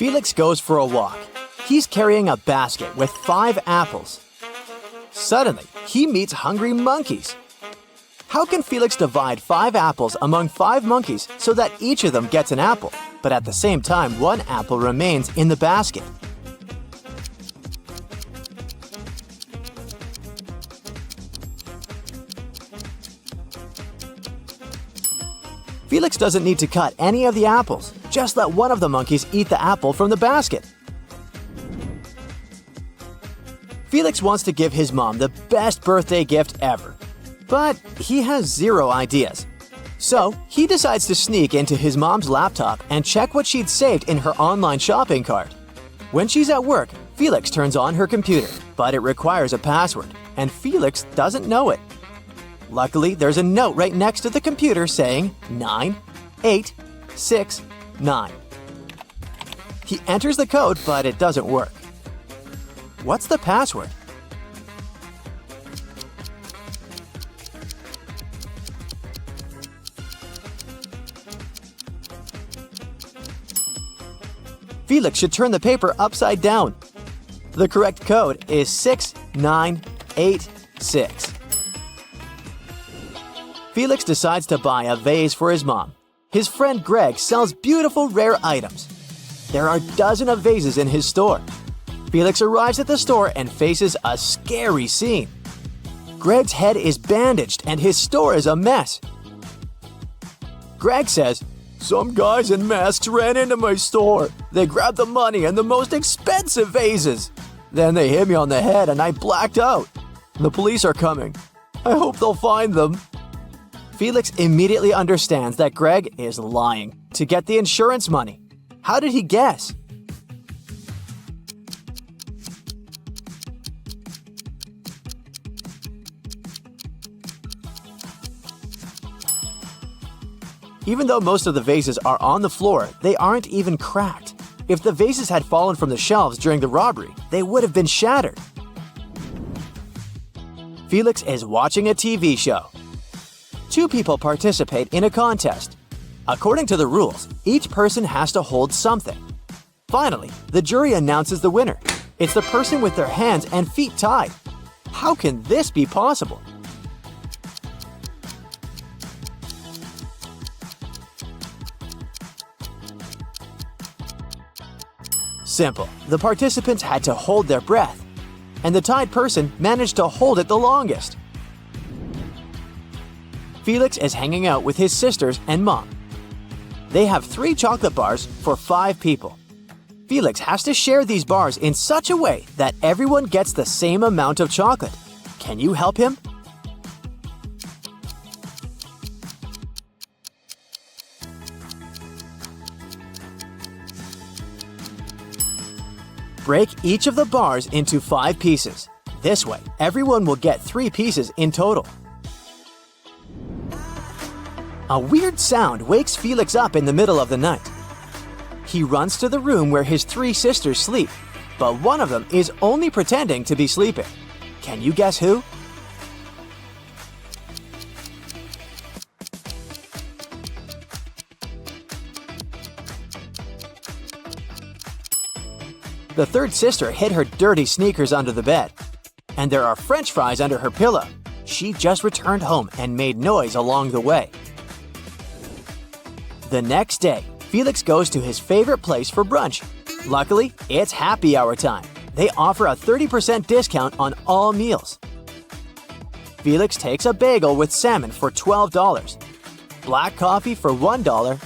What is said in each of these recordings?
Felix goes for a walk. He's carrying a basket with 5 apples. Suddenly, he meets hungry monkeys. How can Felix divide 5 apples among 5 monkeys so that each of them gets an apple, but at the same time 1 apple remains in the basket? Felix doesn't need to cut any of the apples. Just let one of the monkeys eat the apple from the basket. Felix wants to give his mom the best birthday gift ever, but he has 0 ideas. So he decides to sneak into his mom's laptop and check what she'd saved in her online shopping cart. When she's at work, Felix turns on her computer, but it requires a password, and Felix doesn't know it. Luckily, there's a note right next to the computer saying 9869. He enters the code, but it doesn't work. What's the password? Felix should turn the paper upside down. The correct code is 6986. Felix decides to buy a vase for his mom. His friend Greg sells beautiful rare items. There are dozens of vases in his store. Felix arrives at the store and faces a scary scene. Greg's head is bandaged and his store is a mess. Greg says, "Some guys in masks ran into my store. They grabbed the money and the most expensive vases. Then they hit me on the head and I blacked out. The police are coming. I hope they'll find them." Felix immediately understands that Greg is lying to get the insurance money. How did he guess? Even though most of the vases are on the floor, they aren't even cracked. If the vases had fallen from the shelves during the robbery, they would have been shattered. Felix is watching a TV show. 2 people participate in a contest. According to the rules, each person has to hold something. Finally, the jury announces the winner. It's the person with their hands and feet tied. How can this be possible? Simple. The participants had to hold their breath, and the tied person managed to hold it the longest. Felix is hanging out with his sisters and mom. They have 3 chocolate bars for 5 people. Felix has to share these bars in such a way that everyone gets the same amount of chocolate. Can you help him? Break each of the bars into 5 pieces. This way, everyone will get 3 pieces in total. A weird sound wakes Felix up in the middle of the night. He runs to the room where his 3 sisters sleep, but one of them is only pretending to be sleeping. Can you guess who? The 3rd sister hid her dirty sneakers under the bed, and there are French fries under her pillow. She just returned home and made noise along the way. The next day, Felix goes to his favorite place for brunch. Luckily, it's happy hour time. They offer a 30% discount on all meals. Felix takes a bagel with salmon for $12, black coffee for $1,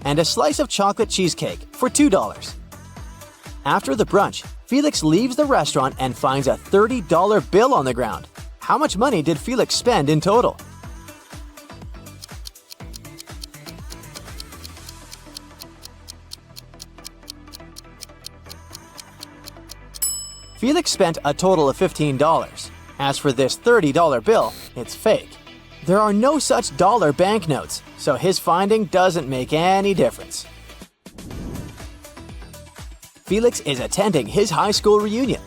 and a slice of chocolate cheesecake for $2. After the brunch, Felix leaves the restaurant and finds a $30 bill on the ground. How much money did Felix spend in total? Felix spent a total of $15. As for this $30 bill, it's fake. There are no such dollar banknotes, so his finding doesn't make any difference. Felix is attending his high school reunion.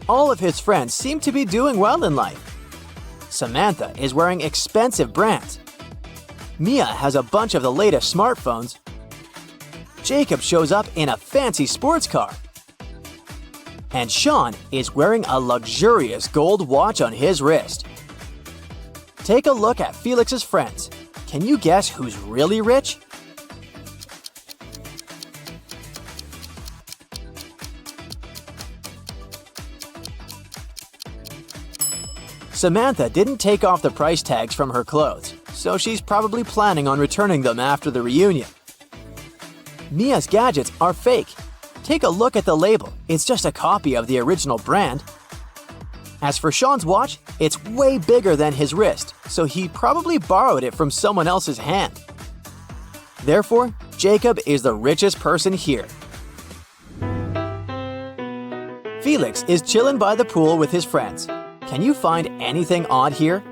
All of his friends seem to be doing well in life. Samantha is wearing expensive brands. Mia has a bunch of the latest smartphones. Jacob shows up in a fancy sports car. And Sean is wearing a luxurious gold watch on his wrist. Take a look at Felix's friends. Can you guess who's really rich? Samantha didn't take off the price tags from her clothes, so she's probably planning on returning them after the reunion. Mia's gadgets are fake. Take a look at the label. It's just a copy of the original brand. As for Sean's watch, it's way bigger than his wrist, so he probably borrowed it from someone else's hand. Therefore, Jacob is the richest person here. Felix is chilling by the pool with his friends. Can you find anything odd here?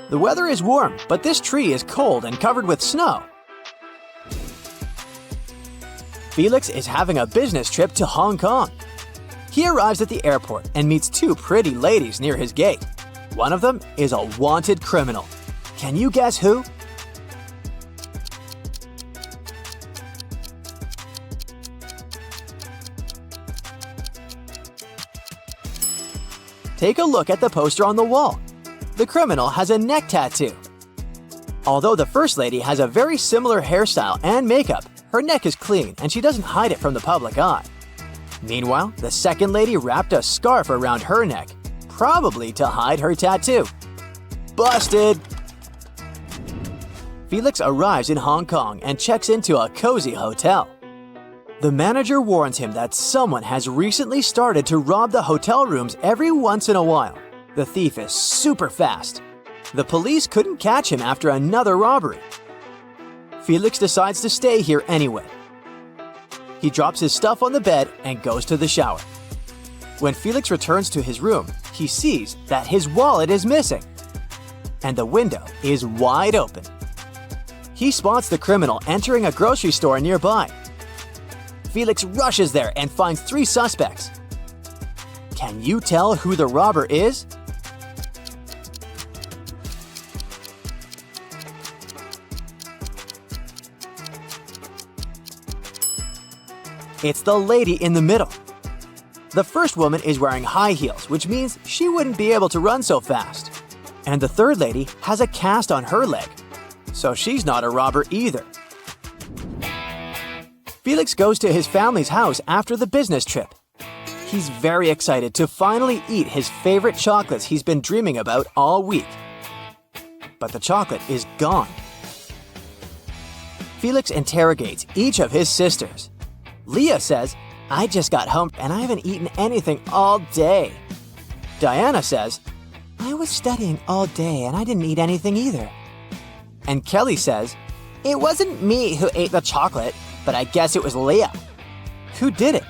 The weather is warm, but this tree is cold and covered with snow. Felix is having a business trip to Hong Kong. He arrives at the airport and meets two pretty ladies near his gate. One of them is a wanted criminal. Can you guess who? Take a look at the poster on the wall. The criminal has a neck tattoo. Although the first lady has a very similar hairstyle and makeup, her neck is clean and she doesn't hide it from the public eye. Meanwhile, the second lady wrapped a scarf around her neck, probably to hide her tattoo. Busted! Felix arrives in Hong Kong and checks into a cozy hotel. The manager warns him that someone has recently started to rob the hotel rooms every once in a while. The thief is super fast. The police couldn't catch him after another robbery. Felix decides to stay here anyway. He drops his stuff on the bed and goes to the shower. When Felix returns to his room, he sees that his wallet is missing. And the window is wide open. He spots the criminal entering a grocery store nearby. Felix rushes there and finds 3 suspects. Can you tell who the robber is? It's the lady in the middle. The first woman is wearing high heels, which means she wouldn't be able to run so fast. And the third lady has a cast on her leg, so she's not a robber either. Felix goes to his family's house after the business trip. He's very excited to finally eat his favorite chocolates he's been dreaming about all week. But the chocolate is gone. Felix interrogates each of his sisters. Leah says, "I just got home and I haven't eaten anything all day." Diana says, "I was studying all day and I didn't eat anything either." And Kelly says, "It wasn't me who ate the chocolate, but I guess it was Leah." Who did it?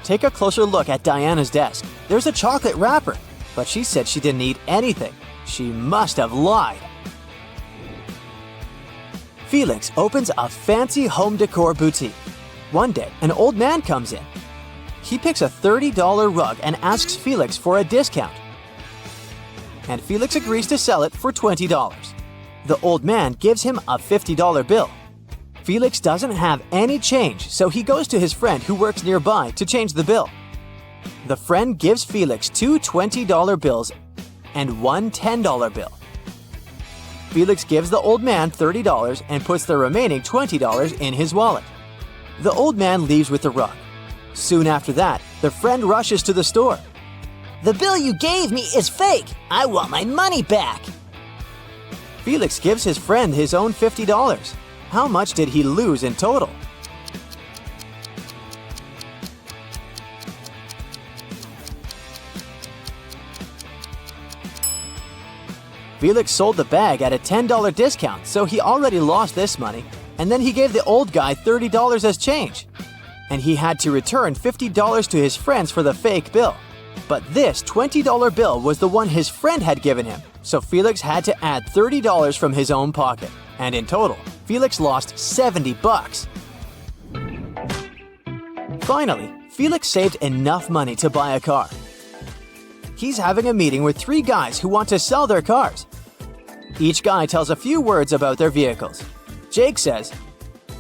Take a closer look at Diana's desk. There's a chocolate wrapper, but she said she didn't eat anything. She must have lied. Felix opens a fancy home decor boutique. One day, an old man comes in. He picks a $30 rug and asks Felix for a discount. And Felix agrees to sell it for $20. The old man gives him a $50 bill. Felix doesn't have any change, so he goes to his friend who works nearby to change the bill. The friend gives Felix 2 $20 bills and 1 $10 bill. Felix gives the old man $30 and puts the remaining $20 in his wallet. The old man leaves with the rug. Soon after that, the friend rushes to the store. "The bill you gave me is fake! I want my money back!" Felix gives his friend his own $50. How much did he lose in total? Felix sold the bag at a $10 discount, so he already lost this money, and then he gave the old guy $30 as change. And he had to return $50 to his friends for the fake bill. But this $20 bill was the one his friend had given him, so Felix had to add $30 from his own pocket. and in total, Felix lost $70. Finally, Felix saved enough money to buy a car. He's having a meeting with 3 guys who want to sell their cars. Each guy tells a few words about their vehicles. Jake says,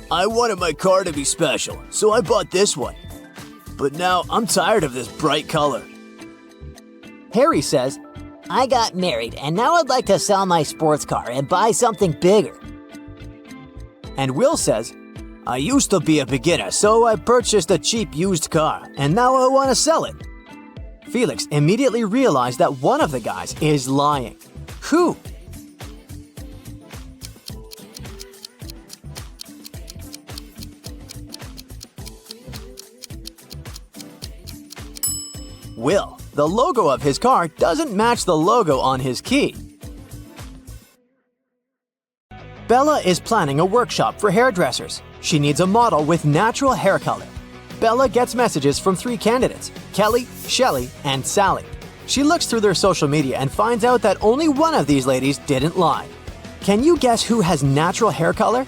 "I wanted my car to be special, so I bought this one. But now I'm tired of this bright color." Harry says, "I got married and now I'd like to sell my sports car and buy something bigger." And Will says, "I used to be a beginner, so I purchased a cheap used car, and now I want to sell it." Felix immediately realized that one of the guys is lying. Who? Will. The logo of his car doesn't match the logo on his key. Bella is planning a workshop for hairdressers. She needs a model with natural hair color. Bella gets messages from 3 candidates, Kelly, Shelley, and Sally. She looks through their social media and finds out that only one of these ladies didn't lie. Can you guess who has natural hair color?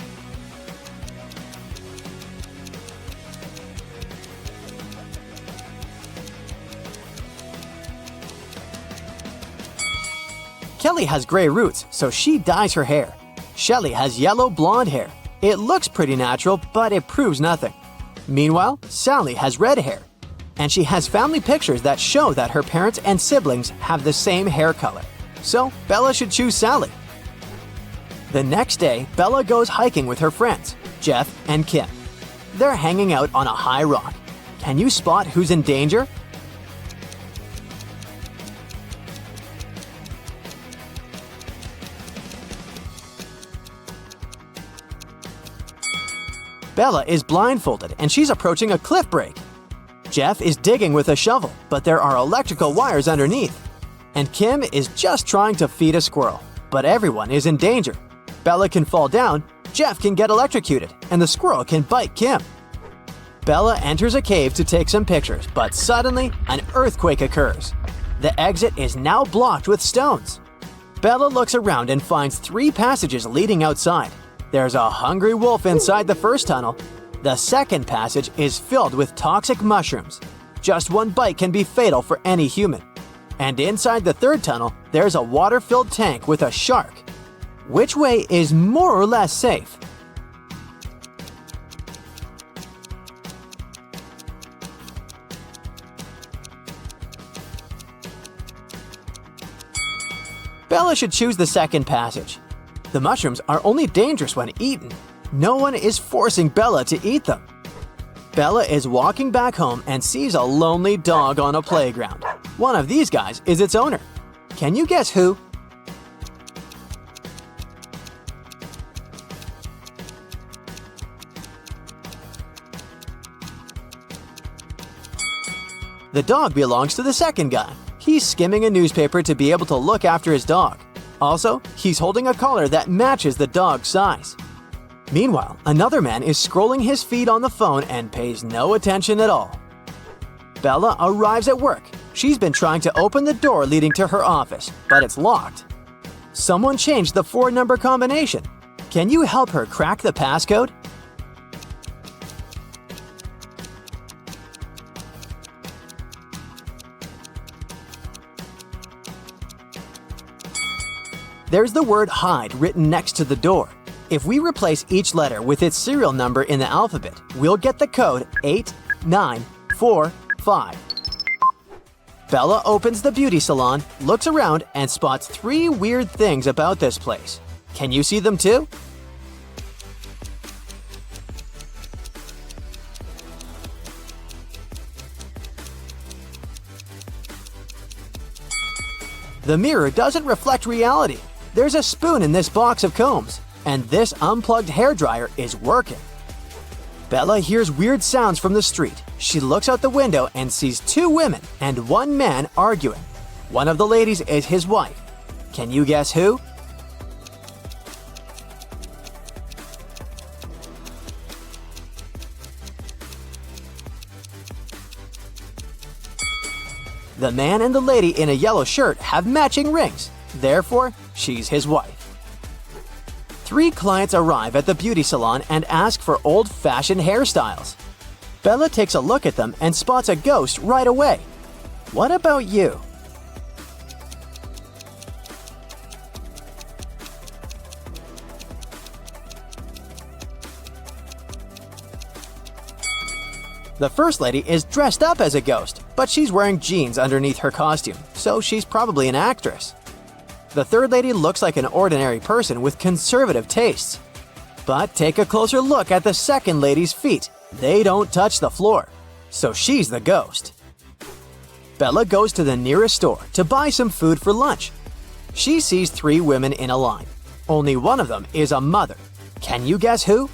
Kelly has gray roots, so she dyes her hair. Shelley has yellow blonde hair. It looks pretty natural, but it proves nothing. Meanwhile, Sally has red hair, and she has family pictures that show that her parents and siblings have the same hair color. So, Bella should choose Sally. The next day, Bella goes hiking with her friends, Jeff and Kim. They're hanging out on a high rock. Can you spot who's in danger? Bella is blindfolded and she's approaching a cliff break. Jeff is digging with a shovel, but there are electrical wires underneath. And Kim is just trying to feed a squirrel, but everyone is in danger. Bella can fall down, Jeff can get electrocuted, and the squirrel can bite Kim. Bella enters a cave to take some pictures, but suddenly an earthquake occurs. The exit is now blocked with stones. Bella looks around and finds 3 passages leading outside. There's a hungry wolf inside the first tunnel. The second passage is filled with toxic mushrooms. Just one bite can be fatal for any human. And inside the third tunnel, there's a water-filled tank with a shark. Which way is more or less safe? Bella should choose the second passage. The mushrooms are only dangerous when eaten. No one is forcing Bella to eat them. Bella is walking back home and sees a lonely dog on a playground. One of these guys is its owner. Can you guess who? The dog belongs to the second guy. He's skimming a newspaper to be able to look after his dog. Also, he's holding a collar that matches the dog's size. Meanwhile, another man is scrolling his feed on the phone and pays no attention at all. Bella arrives at work. She's been trying to open the door leading to her office, but it's locked. Someone changed the 4-number combination. Can you help her crack the passcode? There's the word hide written next to the door. If we replace each letter with its serial number in the alphabet, we'll get the code 8945. Bella opens the beauty salon, looks around, and spots 3 weird things about this place. Can you see them too? The mirror doesn't reflect reality. There's a spoon in this box of combs, and this unplugged hairdryer is working. Bella hears weird sounds from the street. She looks out the window and sees 2 women and 1 man arguing. One of the ladies is his wife. Can you guess who? The man and the lady in a yellow shirt have matching rings. Therefore, she's his wife. 3 clients arrive at the beauty salon and ask for old-fashioned hairstyles. Bella takes a look at them and spots a ghost right away. What about you? The first lady is dressed up as a ghost, but she's wearing jeans underneath her costume, so she's probably an actress. The third lady looks like an ordinary person with conservative tastes. But take a closer look at the second lady's feet. They don't touch the floor, so she's the ghost. Bella goes to the nearest store to buy some food for lunch. She sees 3 women in a line. Only one of them is a mother. Can you guess who?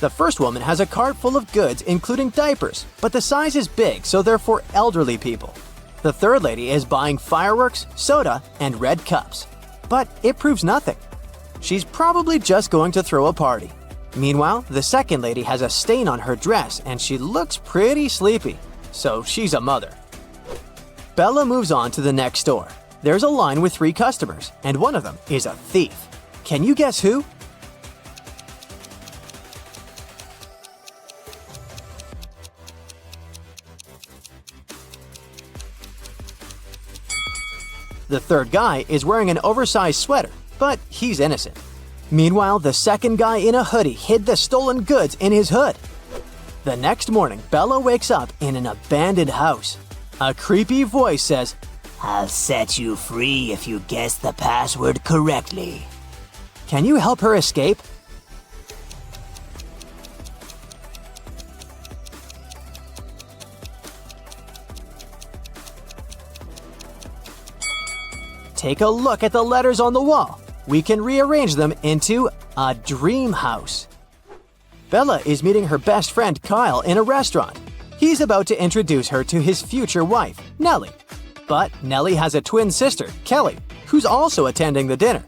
The first woman has a cart full of goods including diapers, but the size is big, so they're for elderly people. The third lady is buying fireworks, soda, and red cups. But it proves nothing. She's probably just going to throw a party. Meanwhile, the second lady has a stain on her dress and she looks pretty sleepy, so she's a mother. Bella moves on to the next store. There's a line with 3 customers, and one of them is a thief. Can you guess who? The third guy is wearing an oversized sweater, but he's innocent. Meanwhile, the second guy in a hoodie hid the stolen goods in his hood. The next morning, Bella wakes up in an abandoned house. A creepy voice says, I'll set you free if you guess the password correctly. "Can you help her escape?" Take a look at the letters on the wall. We can rearrange them into a dream house. Bella is meeting her best friend Kyle in a restaurant. He's about to introduce her to his future wife, Nellie. But Nellie has a twin sister, Kelly, who's also attending the dinner.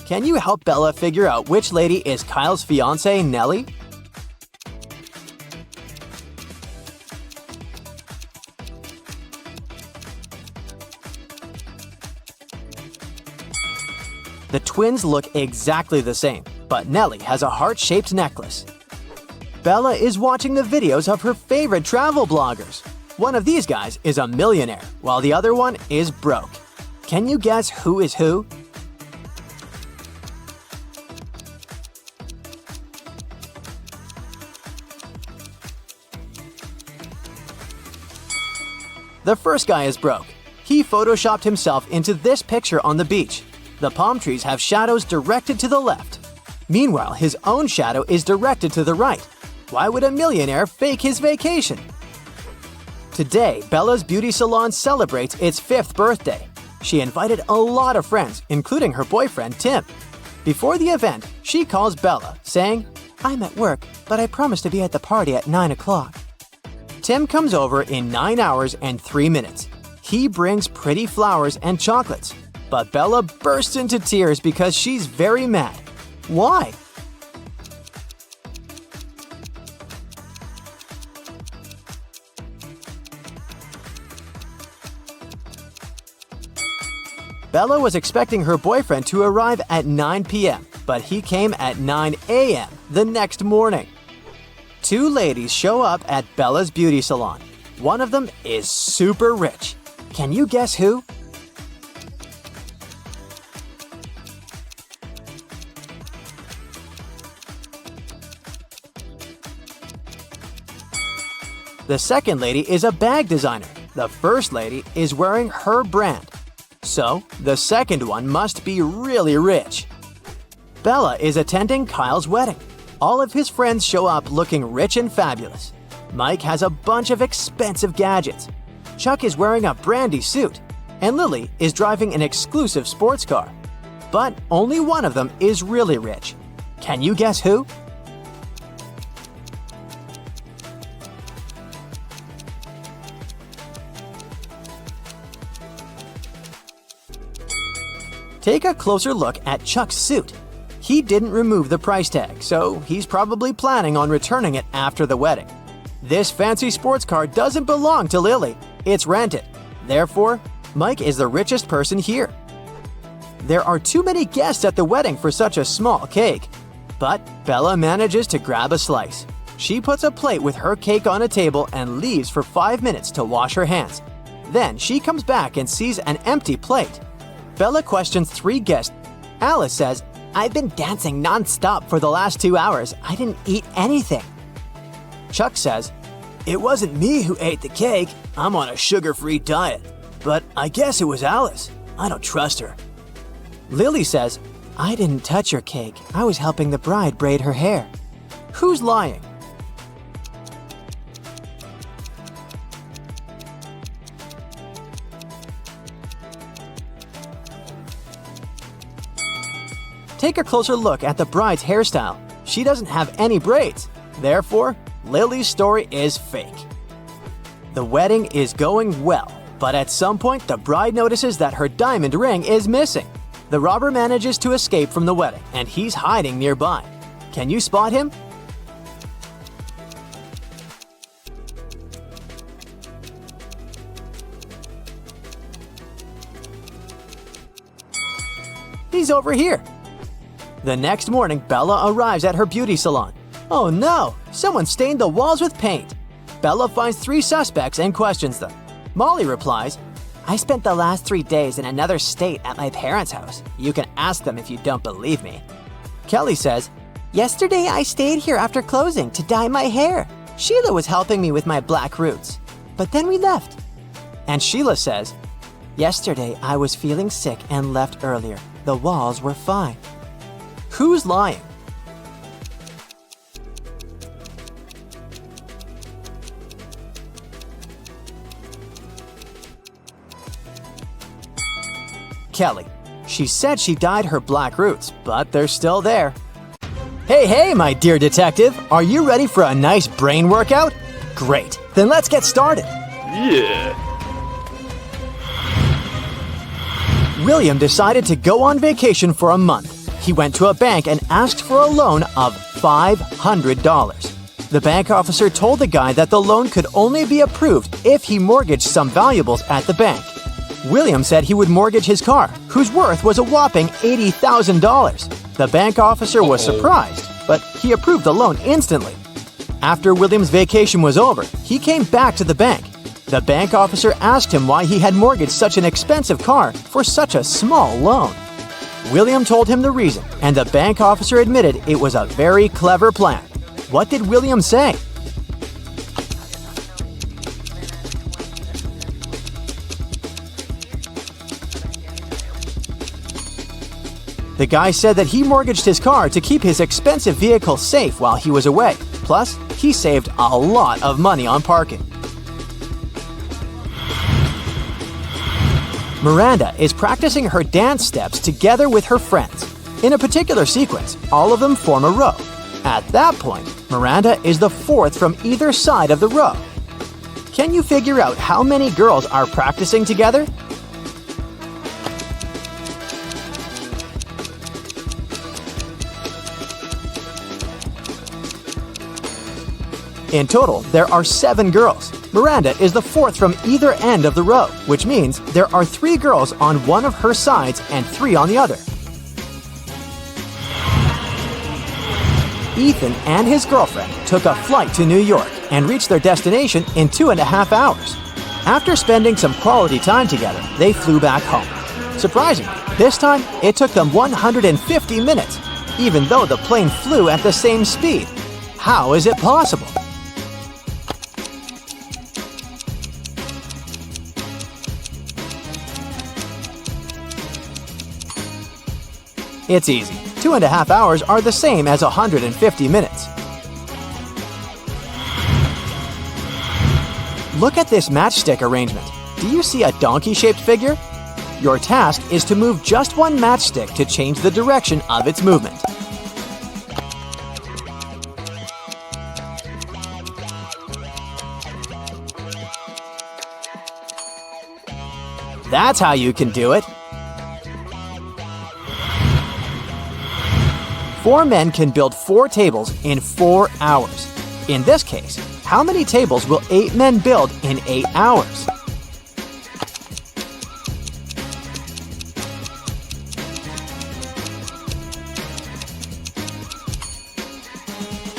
Can you help Bella figure out which lady is Kyle's fiancée, Nellie? The twins look exactly the same, but Nellie has a heart-shaped necklace. Bella is watching the videos of her favorite travel bloggers. One of these guys is a millionaire, while the other one is broke. Can you guess who is who? The first guy is broke. He photoshopped himself into this picture on the beach. The palm trees have shadows directed to the left. Meanwhile, his own shadow is directed to the right. Why would a millionaire fake his vacation? Today, Bella's beauty salon celebrates its 5th birthday. She invited a lot of friends, including her boyfriend, Tim. Before the event, she calls Bella, saying, "I'm at work, but I promise to be at the party at 9 o'clock. Tim comes over in 9 hours and 3 minutes. He brings pretty flowers and chocolates. But Bella bursts into tears because she's very mad. Why? Bella was expecting her boyfriend to arrive at 9 p.m., but he came at 9 a.m. the next morning. 2 ladies show up at Bella's beauty salon. One of them is super rich. Can you guess who? The second lady is a bag designer. The first lady is wearing her brand. So, the second one must be really rich. Bella is attending Kyle's wedding. All of his friends show up looking rich and fabulous. Mike has a bunch of expensive gadgets. Chuck is wearing a brandy suit. And Lily is driving an exclusive sports car. But only one of them is really rich. Can you guess who? Take a closer look at Chuck's suit. He didn't remove the price tag, so he's probably planning on returning it after the wedding. This fancy sports car doesn't belong to Lily. It's rented. Therefore, Mike is the richest person here. There are too many guests at the wedding for such a small cake. But Bella manages to grab a slice. She puts a plate with her cake on a table and leaves for 5 minutes to wash her hands. Then she comes back and sees an empty plate. Bella questions 3 guests. Alice says, I've been dancing non-stop for the last 2 hours. I didn't eat anything. Chuck says, it wasn't me who ate the cake. I'm on a sugar-free diet. But I guess it was Alice. I don't trust her. Lily says, I didn't touch your cake. I was helping the bride braid her hair. who's lying? Take a closer look at the bride's hairstyle. She doesn't have any braids. Therefore, Lily's story is fake. The wedding is going well, but at some point the bride notices that her diamond ring is missing. The robber manages to escape from the wedding, and he's hiding nearby. Can you spot him? He's over here. The next morning, Bella arrives at her beauty salon. Oh no! Someone stained the walls with paint. Bella finds 3 suspects and questions them. Molly replies, I spent the last 3 days in another state at my parents' house. You can ask them if you don't believe me. Kelly says, Yesterday I stayed here after closing to dye my hair. Sheila was helping me with my black roots. But then we left. And Sheila says, Yesterday I was feeling sick and left earlier. The walls were fine. Who's lying? Kelly. She said she dyed her black roots, but they're still there. Hey, my dear detective, are you ready for a nice brain workout? Great, then let's get started. Yeah. William decided to go on vacation for a month. He went to a bank and asked for a loan of $500. The bank officer told the guy that the loan could only be approved if he mortgaged some valuables at the bank. William said he would mortgage his car, whose worth was a whopping $80,000. The bank officer was surprised, but he approved the loan instantly. After William's vacation was over, he came back to the bank. The bank officer asked him why he had mortgaged such an expensive car for such a small loan. William told him the reason, and the bank officer admitted it was a very clever plan. What did William say? The guy said that he mortgaged his car to keep his expensive vehicle safe while he was away. Plus, he saved a lot of money on parking. Miranda is practicing her dance steps together with her friends. In a particular sequence, all of them form a row. At that point, Miranda is the 4th from either side of the row. Can you figure out how many girls are practicing together? In total, there are 7 girls. Miranda is the 4th from either end of the row, which means there are 3 girls on one of her sides and 3 on the other. Ethan and his girlfriend took a flight to New York and reached their destination in 2.5 hours. After spending some quality time together, they flew back home. Surprisingly, this time it took them 150 minutes, even though the plane flew at the same speed. How is it possible? It's easy. 2.5 hours are the same as 150 minutes. Look at this matchstick arrangement. Do you see a donkey-shaped figure? Your task is to move just one matchstick to change the direction of its movement. That's how you can do it. 4 men can build 4 tables in 4 hours. In this case, how many tables will 8 men build in 8 hours?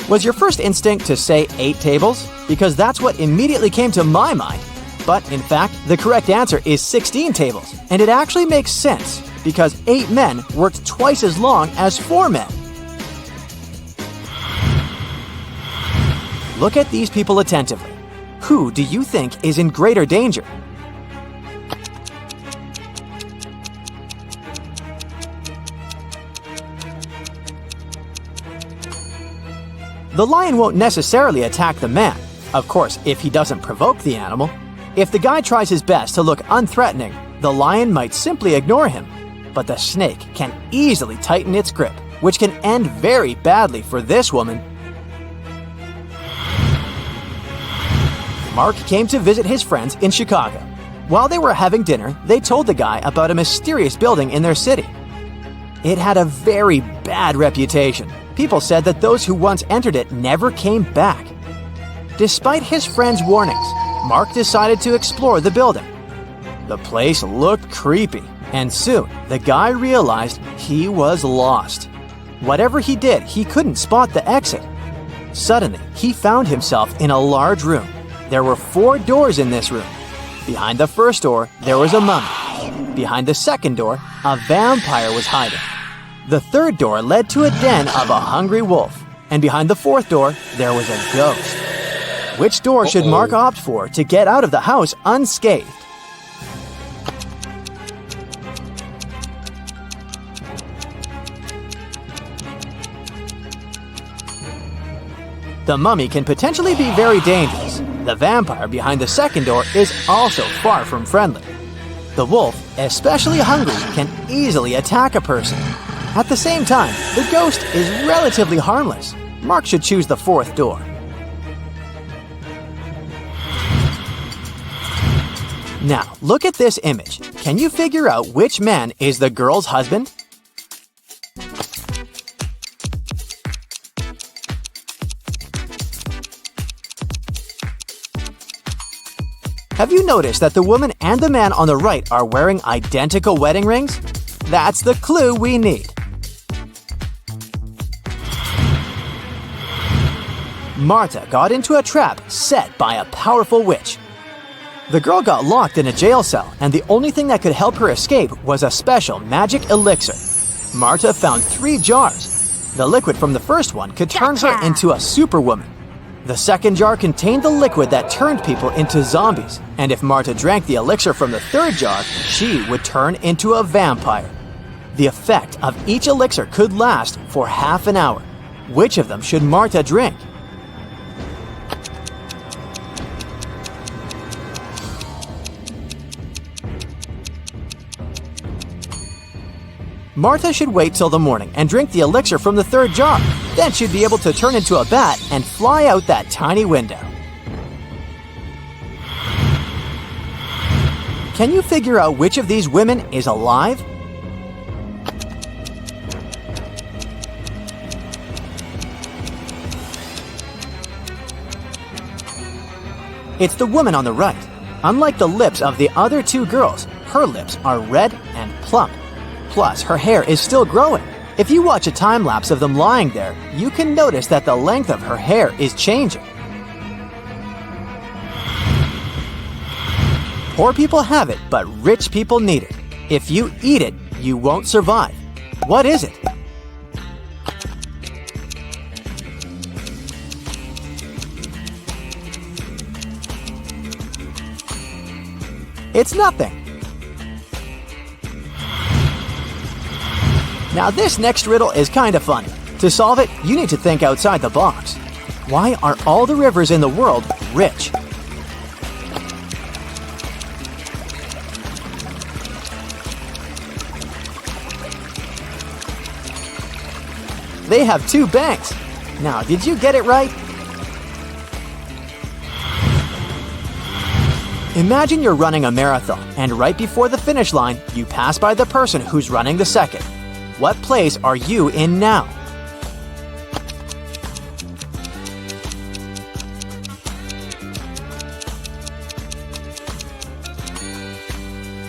Was your first instinct to say 8 tables? Because that's what immediately came to my mind. But in fact, the correct answer is 16 tables, and it actually makes sense because 8 men worked twice as long as 4 men. Look at these people attentively. Who do you think is in greater danger? The lion won't necessarily attack the man, of course, if he doesn't provoke the animal. If the guy tries his best to look unthreatening, the lion might simply ignore him. But the snake can easily tighten its grip, which can end very badly for this woman. Mark came to visit his friends in Chicago. While they were having dinner, they told the guy about a mysterious building in their city. It had a very bad reputation. People said that those who once entered it never came back. Despite his friend's warnings, Mark decided to explore the building. The place looked creepy, and soon the guy realized he was lost. Whatever he did, he couldn't spot the exit. Suddenly, he found himself in a large room. There were 4 doors in this room. Behind the first door, there was a mummy. Behind the second door, a vampire was hiding. The third door led to a den of a hungry wolf, and behind the fourth door, there was a ghost. Which door should Mark opt for to get out of the house unscathed? The mummy can potentially be very dangerous. The vampire behind the second door is also far from friendly. The wolf, especially hungry, can easily attack a person. At the same time, the ghost is relatively harmless. Mark should choose the fourth door. Now, look at this image. Can you figure out which man is the girl's husband? Have you noticed that the woman and the man on the right are wearing identical wedding rings? That's the clue we need. Marta got into a trap set by a powerful witch. The girl got locked in a jail cell, and the only thing that could help her escape was a special magic elixir. Marta found 3 jars. The liquid from the first one could turn her into a superwoman. The second jar contained the liquid that turned people into zombies, and if Marta drank the elixir from the third jar, she would turn into a vampire. The effect of each elixir could last for half an hour. Which of them should Marta drink? Marta should wait till the morning and drink the elixir from the third jar. Then she'd be able to turn into a bat and fly out that tiny window. Can you figure out which of these women is alive? It's the woman on the right. Unlike the lips of the other 2 girls, her lips are red and plump. Plus, her hair is still growing. If you watch a time-lapse of them lying there, you can notice that the length of her hair is changing. Poor people have it, but rich people need it. If you eat it, you won't survive. What is it? It's nothing. Now this next riddle is kinda funny. To solve it, you need to think outside the box. Why are all the rivers in the world rich? They have 2 banks. Now, did you get it right? Imagine you're running a marathon, and right before the finish line, you pass by the person who's running the second. What place are you in now?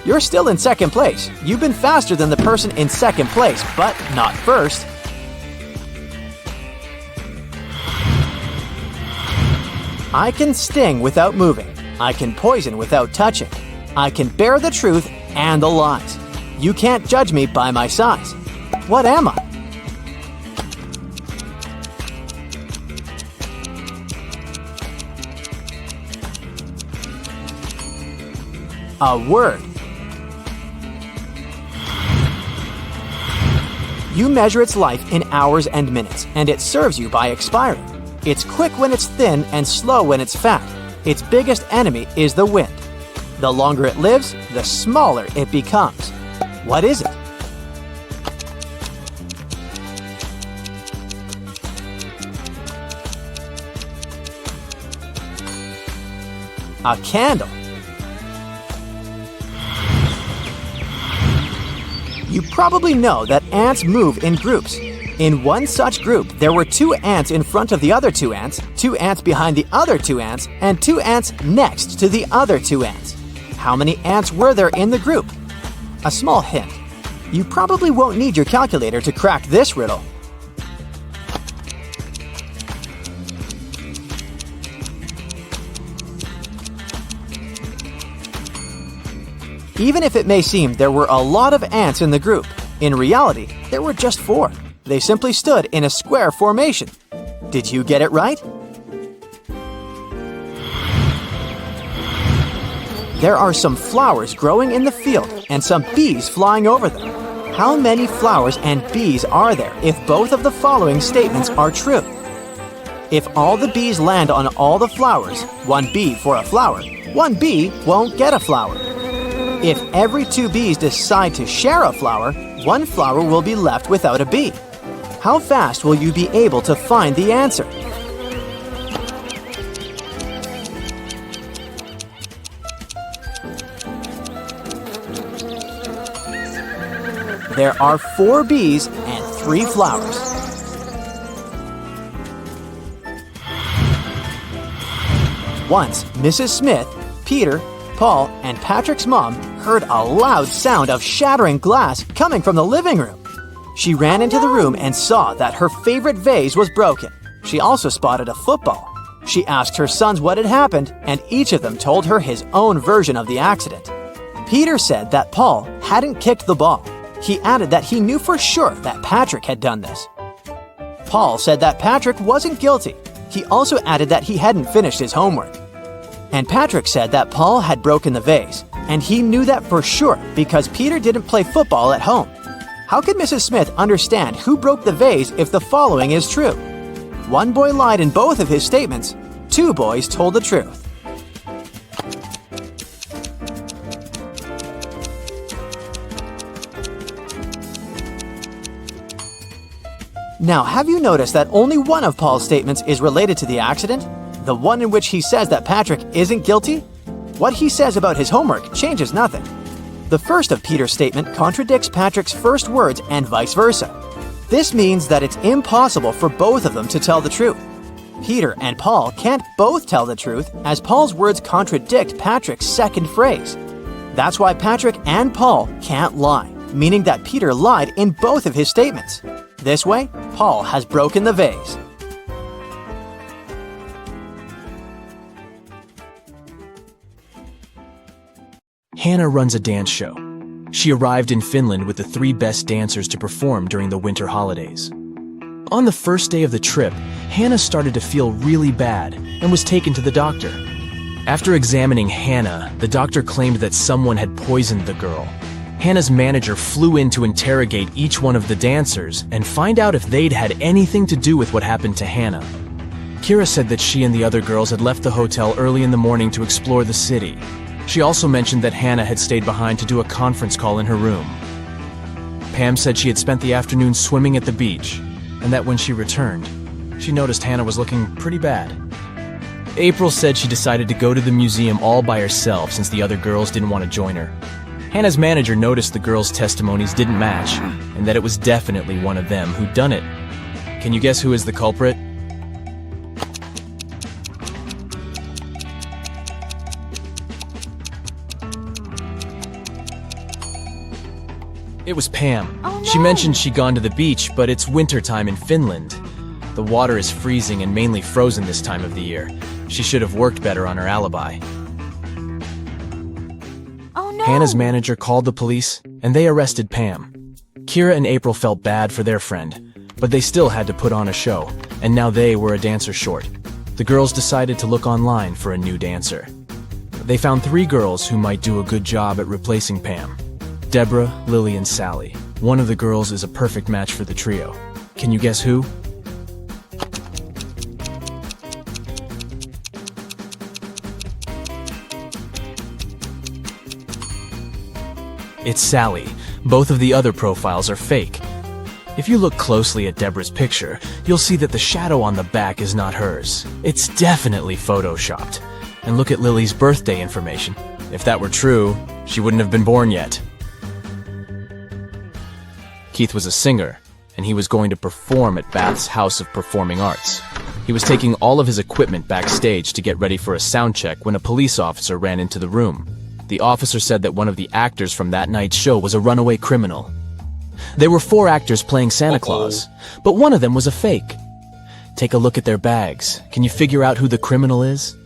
You're still in second place. You've been faster than the person in second place, but not first. I can sting without moving. I can poison without touching. I can bear the truth and the lies. You can't judge me by my size. What am I? A word. You measure its life in hours and minutes, and it serves you by expiring. It's quick when it's thin and slow when it's fat. Its biggest enemy is the wind. The longer it lives, the smaller it becomes. What is it? A candle. You probably know that ants move in groups. In one such group, there were 2 ants in front of the other 2 ants, 2 ants behind the other 2 ants, and 2 ants next to the other 2 ants. How many ants were there in the group? A small hint. You probably won't need your calculator to crack this riddle. Even if it may seem there were a lot of ants in the group, in reality, there were just 4. They simply stood in a square formation. Did you get it right? There are some flowers growing in the field and some bees flying over them. How many flowers and bees are there if both of the following statements are true? If all the bees land on all the flowers, 1 bee for a flower, 1 bee won't get a flower. If every 2 bees decide to share a flower, 1 flower will be left without a bee. How fast will you be able to find the answer? There are 4 bees and 3 flowers. Once, Mrs. Smith, Peter, Paul, and Patrick's mom heard a loud sound of shattering glass coming from the living room. She ran into the room and saw that her favorite vase was broken. She also spotted a football. She asked her sons what had happened, and each of them told her his own version of the accident. Peter said that Paul hadn't kicked the ball. He added that he knew for sure that Patrick had done this. Paul said that Patrick wasn't guilty. He also added that he hadn't finished his homework. And Patrick said that Paul had broken the vase, and he knew that for sure because Peter didn't play football at home. How could Mrs. Smith understand who broke the vase if the following is true? 1 boy lied in both of his statements. 2 boys told the truth. Now, have you noticed that only one of Paul's statements is related to the accident? The one in which he says that Patrick isn't guilty? What he says about his homework changes nothing. The first of Peter's statement contradicts Patrick's first words and vice versa. This means that it's impossible for both of them to tell the truth. Peter and Paul can't both tell the truth as Paul's words contradict Patrick's second phrase. That's why Patrick and Paul can't lie, meaning that Peter lied in both of his statements. This way, Paul has broken the vase. Hannah runs a dance show. She arrived in Finland with the 3 best dancers to perform during the winter holidays. On the first day of the trip, Hannah started to feel really bad and was taken to the doctor. After examining Hannah, the doctor claimed that someone had poisoned the girl. Hannah's manager flew in to interrogate each one of the dancers and find out if they'd had anything to do with what happened to Hannah. Kira said that she and the other girls had left the hotel early in the morning to explore the city. She also mentioned that Hannah had stayed behind to do a conference call in her room. Pam said she had spent the afternoon swimming at the beach, and that when she returned, she noticed Hannah was looking pretty bad. April said she decided to go to the museum all by herself since the other girls didn't want to join her. Hannah's manager noticed the girls' testimonies didn't match, and that it was definitely one of them who'd done it. Can you guess who is the culprit? It was Pam. Oh, no. She mentioned she'd gone to the beach, but it's wintertime in Finland. The water is freezing and mainly frozen this time of the year. She should have worked better on her alibi. Oh no! Hannah's manager called the police, and they arrested Pam. Kira and April felt bad for their friend, but they still had to put on a show, and now they were a dancer short. The girls decided to look online for a new dancer. They found 3 girls who might do a good job at replacing Pam. Deborah, Lily, and Sally. One of the girls is a perfect match for the trio. Can you guess who? It's Sally. Both of the other profiles are fake. If you look closely at Deborah's picture, you'll see that the shadow on the back is not hers. It's definitely photoshopped. And look at Lily's birthday information. If that were true, she wouldn't have been born yet. Keith was a singer, and he was going to perform at Bath's House of Performing Arts. He was taking all of his equipment backstage to get ready for a sound check when a police officer ran into the room. The officer said that one of the actors from that night's show was a runaway criminal. There were 4 actors playing Santa Claus, but one of them was a fake. Take a look at their bags. Can you figure out who the criminal is?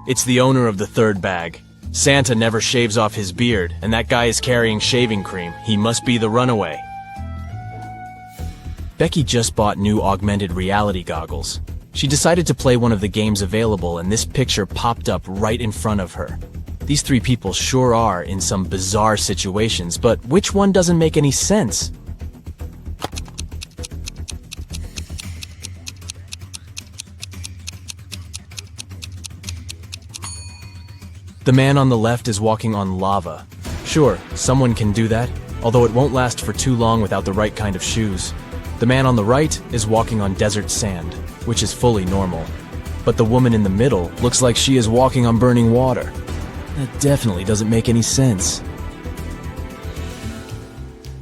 It's the owner of the 3rd bag. Santa never shaves off his beard, and that guy is carrying shaving cream. He must be the runaway. Becky just bought new augmented reality goggles. She decided to play one of the games available, and this picture popped up right in front of her. These 3 people sure are in some bizarre situations, but which one doesn't make any sense? The man on the left is walking on lava. Sure, someone can do that, although it won't last for too long without the right kind of shoes. The man on the right is walking on desert sand, which is fully normal. But the woman in the middle looks like she is walking on burning water. That definitely doesn't make any sense.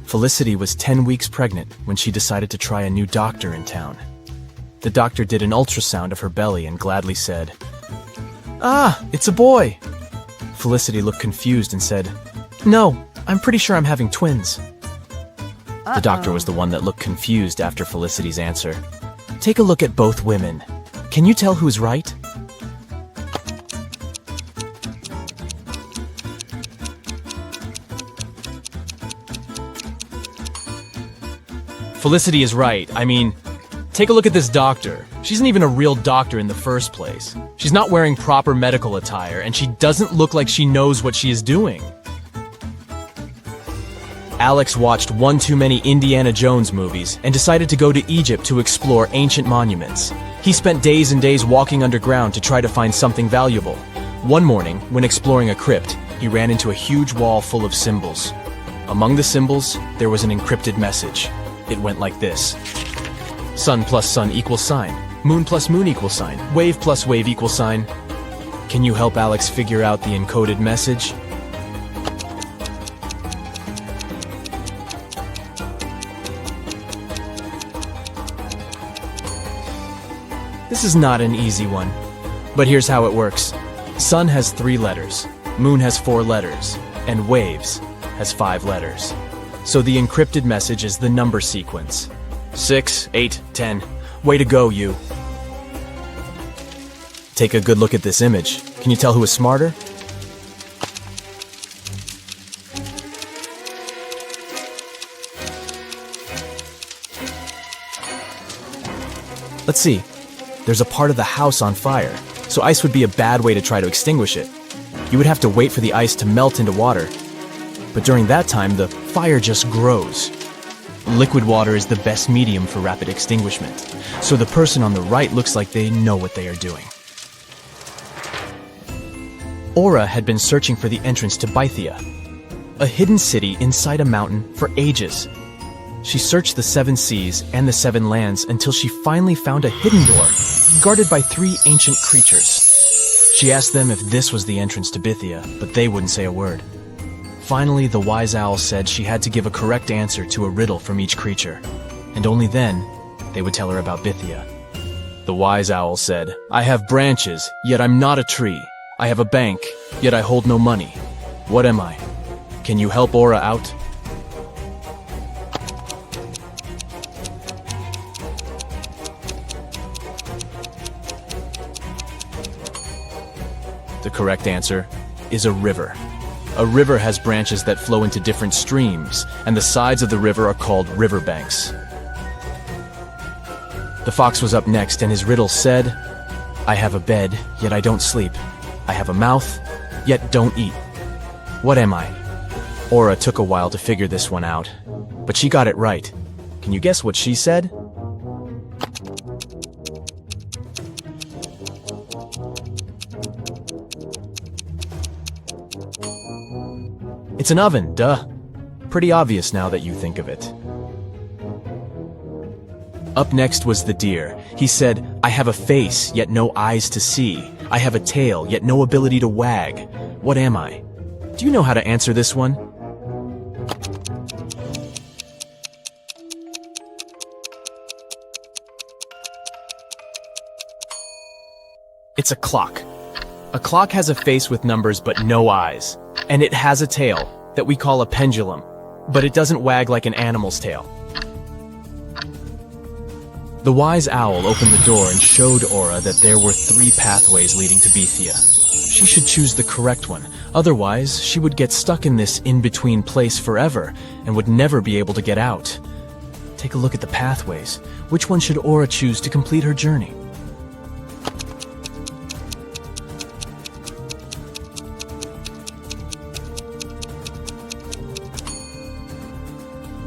Felicity was 10 weeks pregnant when she decided to try a new doctor in town. The doctor did an ultrasound of her belly and gladly said, "Ah, it's a boy." Felicity looked confused and said, "No, I'm pretty sure I'm having twins." The doctor was the one that looked confused after Felicity's answer. Take a look at both women. Can you tell who's right? Felicity is right. I mean, take a look at this doctor. She isn't even a real doctor in the first place. She's not wearing proper medical attire, and she doesn't look like she knows what she is doing. Alex watched one too many Indiana Jones movies and decided to go to Egypt to explore ancient monuments. He spent days and days walking underground to try to find something valuable. One morning, when exploring a crypt, he ran into a huge wall full of symbols. Among the symbols, there was an encrypted message. It went like this: sun plus sun equals sign, moon plus moon equals sign, wave plus wave equals sign. Can you help Alex figure out the encoded message? This is not an easy one, but here's how it works. Sun has 3 letters, moon has 4 letters, and waves has 5 letters. So the encrypted message is the number sequence. 6, 8, 10. Way to go, you. Take a good look at this image. Can you tell who is smarter? Let's see. There's a part of the house on fire, so ice would be a bad way to try to extinguish it. You would have to wait for the ice to melt into water. But during that time, the fire just grows. Liquid water is the best medium for rapid extinguishment, so the person on the right looks like they know what they are doing. Aura had been searching for the entrance to Bithia, a hidden city inside a mountain, for ages. She searched the 7 seas and the 7 lands until she finally found a hidden door, guarded by 3 ancient creatures. She asked them if this was the entrance to Bithia, but they wouldn't say a word. Finally, the wise owl said she had to give a correct answer to a riddle from each creature, and only then they would tell her about Bithia. The wise owl said, I have branches, yet I'm not a tree. I have a bank, yet I hold no money. What am I? Can you help Aura out? The correct answer is a river. A river has branches that flow into different streams, and the sides of the river are called riverbanks. The fox was up next, and his riddle said, I have a bed, yet I don't sleep. I have a mouth, yet don't eat. What am I? Aura took a while to figure this one out, but she got it right. Can you guess what she said? It's an oven, duh. Pretty obvious now that you think of it. Up next was the deer. He said, I have a face, yet no eyes to see. I have a tail, yet no ability to wag. What am I? Do you know how to answer this one? It's a clock. A clock has a face with numbers but no eyes. And it has a tail that we call a pendulum, but it doesn't wag like an animal's tail. The wise owl opened the door and showed Aura that there were 3 pathways leading to Bithia. She should choose the correct one, otherwise she would get stuck in this in-between place forever and would never be able to get out. Take a look at the pathways. Which one should Aura choose to complete her journey?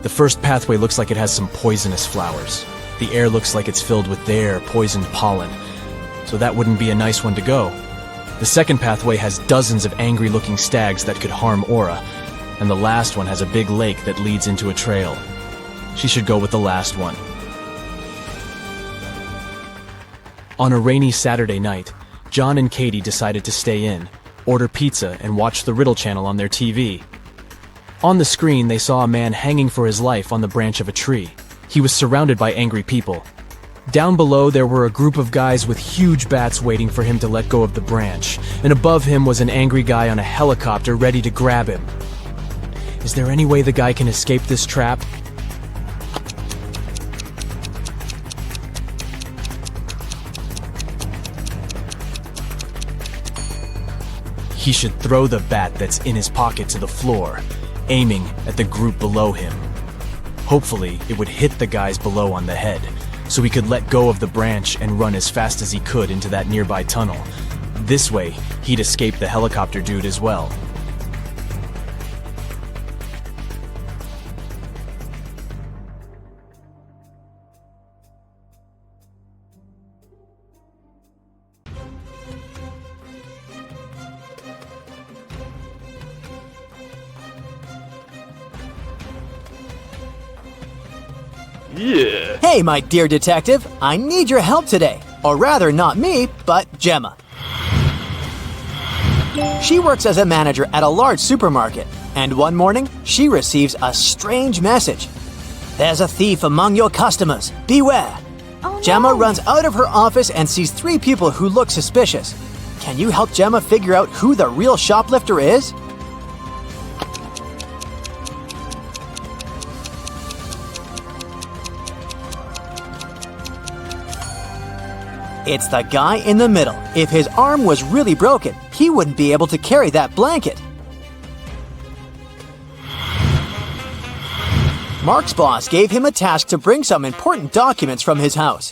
The first pathway looks like it has some poisonous flowers. The air looks like it's filled with their poisoned pollen, so that wouldn't be a nice one to go. The second pathway has dozens of angry-looking stags that could harm Aura, and the last one has a big lake that leads into a trail. She should go with the last one. On a rainy Saturday night, John and Katie decided to stay in, order pizza, and watch the Riddle channel on their TV. On the screen, they saw a man hanging for his life on the branch of a tree. He was surrounded by angry people. Down below, there were a group of guys with huge bats waiting for him to let go of the branch, and above him was an angry guy on a helicopter ready to grab him. Is there any way the guy can escape this trap? He should throw the bat that's in his pocket to the floor, aiming at the group below him. Hopefully, it would hit the guys below on the head, so he could let go of the branch and run as fast as he could into that nearby tunnel. This way, he'd escape the helicopter dude as well. Yeah. Hey, my dear detective, I need your help today. Or rather, not me, but Gemma. She works as a manager at a large supermarket, and one morning, she receives a strange message. There's a thief among your customers. Beware. Oh, no. Gemma runs out of her office and sees 3 people who look suspicious. Can you help Gemma figure out who the real shoplifter is? It's the guy in the middle. If his arm was really broken, he wouldn't be able to carry that blanket. Mark's boss gave him a task to bring some important documents from his house.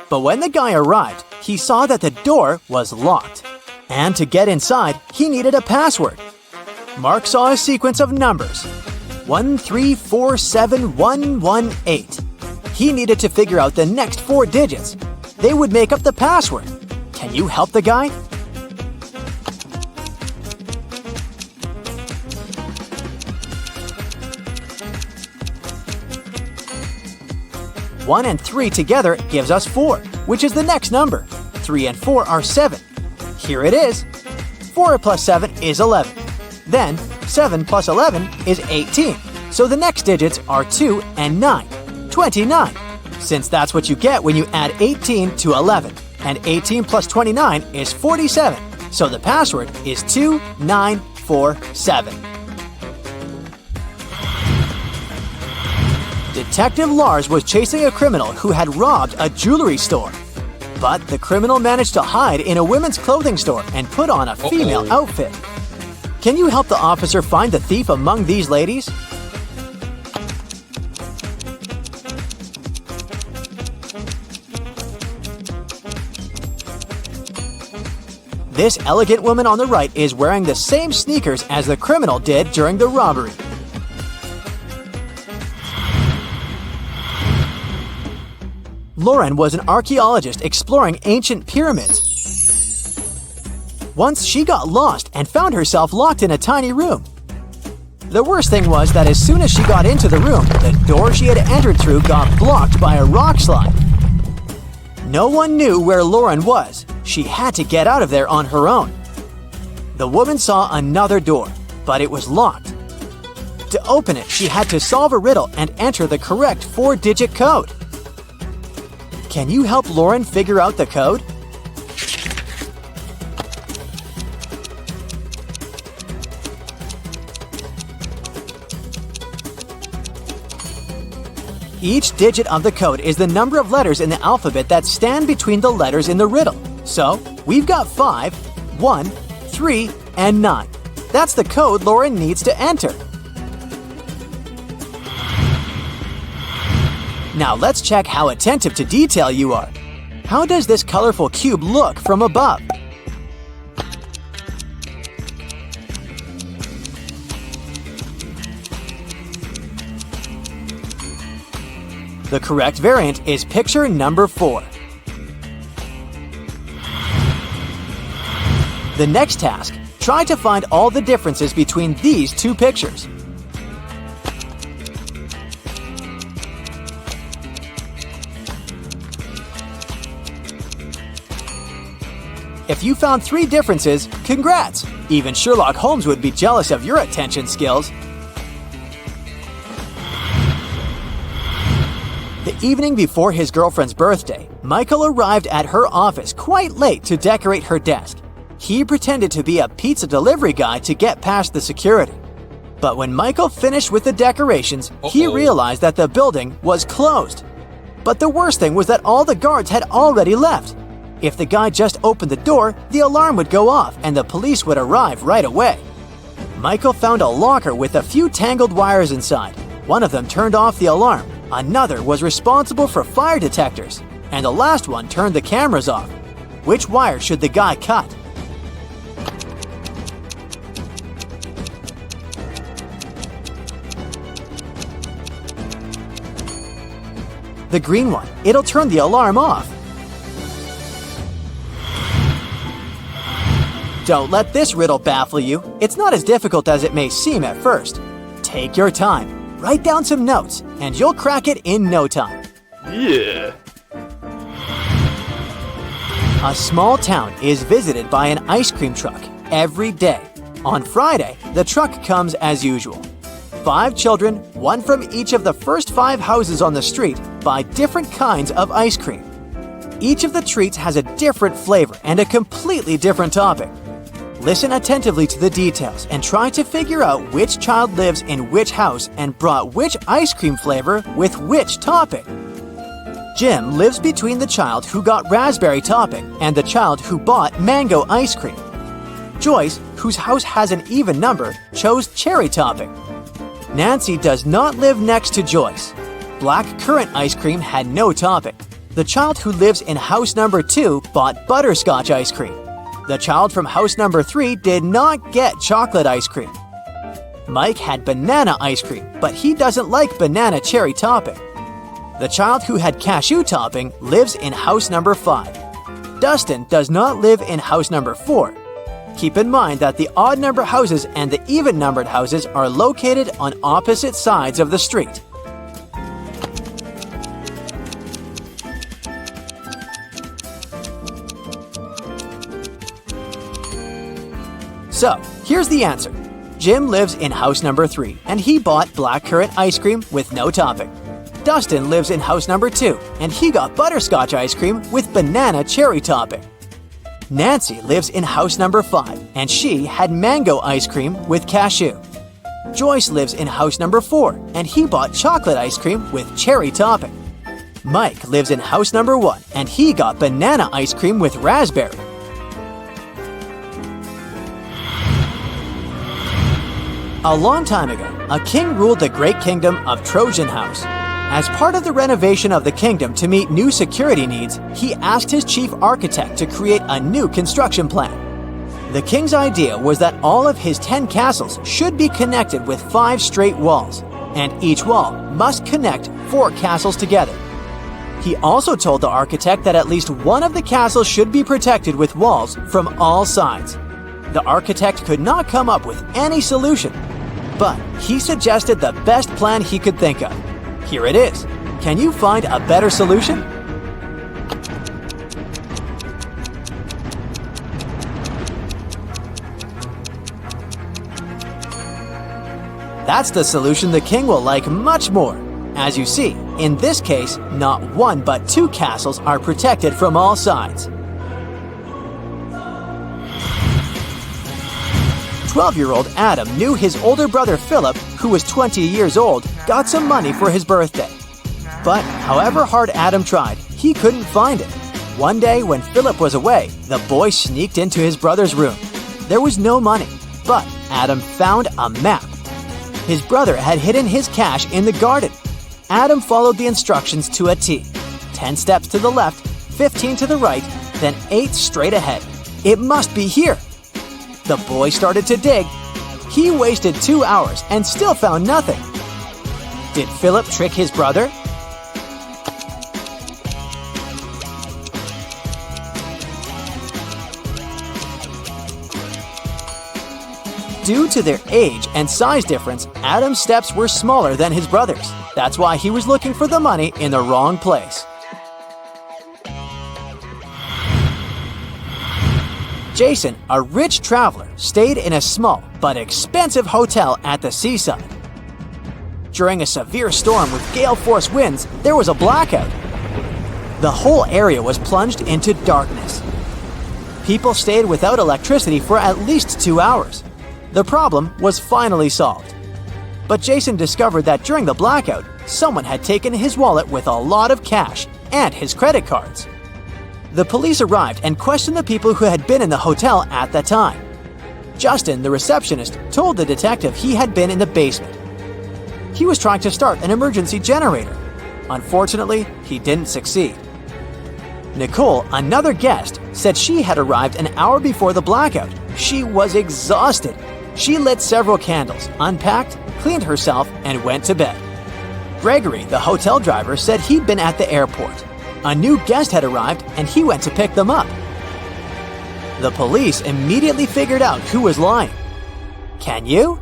But when the guy arrived, he saw that the door was locked. And to get inside, he needed a password. Mark saw a sequence of numbers. 1347118. He needed to figure out the next 4 digits. They would make up the password. Can you help the guy? One and 3 together gives us 4, which is the next number. 3 and 4 are 7. Here it is. 4 plus 7 is 11. Then, 7 plus 11 is 18. So the next digits are 2 and 9. 29. since that's what you get when you add 18 to 11, and 18 plus 29 is 47, so the password is 2947. Detective Lars was chasing a criminal who had robbed a jewelry store. But the criminal managed to hide in a women's clothing store and put on a female outfit. Can you help the officer find the thief among these ladies? This elegant woman on the right is wearing the same sneakers as the criminal did during the robbery. Lauren was an archaeologist exploring ancient pyramids. Once she got lost and found herself locked in a tiny room. The worst thing was that as soon as she got into the room, the door she had entered through got blocked by a rock slide. No one knew where Lauren was. She had to get out of there on her own. The woman saw another door, but it was locked. To open it, she had to solve a riddle and enter the correct 4-digit code. Can you help Lauren figure out the code? Each digit of the code is the number of letters in the alphabet that stand between the letters in the riddle. So, we've got 5, 1, 3, and 9. That's the code Lauren needs to enter. Now let's check how attentive to detail you are. How does this colorful cube look from above? The correct variant is picture number 4. The next task, try to find all the differences between these two pictures. If you found 3 differences, congrats! Even Sherlock Holmes would be jealous of your attention skills. The evening before his girlfriend's birthday, Michael arrived at her office quite late to decorate her desk. He pretended to be a pizza delivery guy to get past the security. But when Michael finished with the decorations, he realized that the building was closed. But the worst thing was that all the guards had already left. If the guy just opened the door, the alarm would go off and the police would arrive right away. Michael found a locker with a few tangled wires inside. One of them turned off the alarm, another was responsible for fire detectors, and the last one turned the cameras off. Which wire should the guy cut? The green one. It'll turn the alarm off. Don't let this riddle baffle you. It's not as difficult as it may seem at first. Take your time, write down some notes, and you'll crack it in no time. Yeah. A small town is visited by an ice cream truck every day. On Friday, the truck comes as usual. 5 children, one from each of the first 5 houses on the street, buy different kinds of ice cream. Each of the treats has a different flavor and a completely different topping. Listen attentively to the details and try to figure out which child lives in which house and brought which ice cream flavor with which topping. Jim lives between the child who got raspberry topping and the child who bought mango ice cream. Joyce, whose house has an even number, chose cherry topping. Nancy does not live next to Joyce. Black currant ice cream had no topping. The child who lives in house number 2 bought butterscotch ice cream. The child from house number 3 did not get chocolate ice cream. Mike had banana ice cream, but he doesn't like banana cherry topping. The child who had cashew topping lives in house number 5. Dustin does not live in house number 4. Keep in mind that the odd number houses and the even numbered houses are located on opposite sides of the street. So, here's the answer. Jim lives in house number 3, and he bought blackcurrant ice cream with no topping. Dustin lives in house number 2, and he got butterscotch ice cream with banana cherry topping. Nancy lives in house number 5, and she had mango ice cream with cashew. Joyce lives in house number 4, and he bought chocolate ice cream with cherry topping. Mike lives in house number 1, and he got banana ice cream with raspberry. A long time ago, a king ruled the great kingdom of Trojan House. As part of the renovation of the kingdom to meet new security needs, he asked his chief architect to create a new construction plan. The king's idea was that all of his 10 castles should be connected with 5 straight walls, and each wall must connect 4 castles together. He also told the architect that at least one of the castles should be protected with walls from all sides. The architect could not come up with any solution, but he suggested the best plan he could think of. Here it is. Can you find a better solution? That's the solution the king will like much more. As you see, in this case, not 1 but 2 castles are protected from all sides. 12-year-old Adam knew his older brother Philip, who was 20 years old, got some money for his birthday. But however hard Adam tried, he couldn't find it. One day when Philip was away, the boy sneaked into his brother's room. There was no money, but Adam found a map. His brother had hidden his cash in the garden. Adam followed the instructions to a T. 10 steps to the left, 15 to the right, then 8 straight ahead. It must be here. The boy started to dig. He wasted 2 hours and still found nothing. Did Philip trick his brother? Due to their age and size difference, Adam's steps were smaller than his brother's. That's why he was looking for the money in the wrong place. Jason, a rich traveler, stayed in a small but expensive hotel at the seaside. During a severe storm with gale-force winds, there was a blackout. The whole area was plunged into darkness. People stayed without electricity for at least 2 hours. The problem was finally solved. But Jason discovered that during the blackout, someone had taken his wallet with a lot of cash and his credit cards. The police arrived and questioned the people who had been in the hotel at the time. Justin, the receptionist, told the detective he had been in the basement. He was trying to start an emergency generator. Unfortunately, he didn't succeed. Nicole, another guest, said she had arrived an hour before the blackout. She was exhausted. She lit several candles, unpacked, cleaned herself, and went to bed. Gregory, the hotel driver, said he'd been at the airport. A new guest had arrived, and he went to pick them up. The police immediately figured out who was lying. Can you?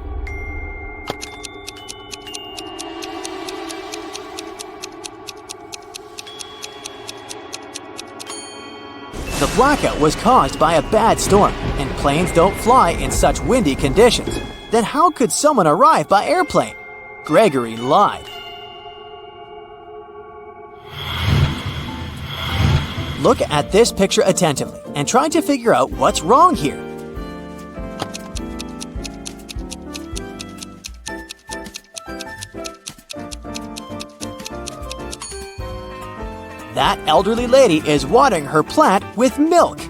The blackout was caused by a bad storm, and planes don't fly in such windy conditions. Then how could someone arrive by airplane? Gregory lied. Look at this picture attentively and try to figure out what's wrong here. That elderly lady is watering her plant with milk.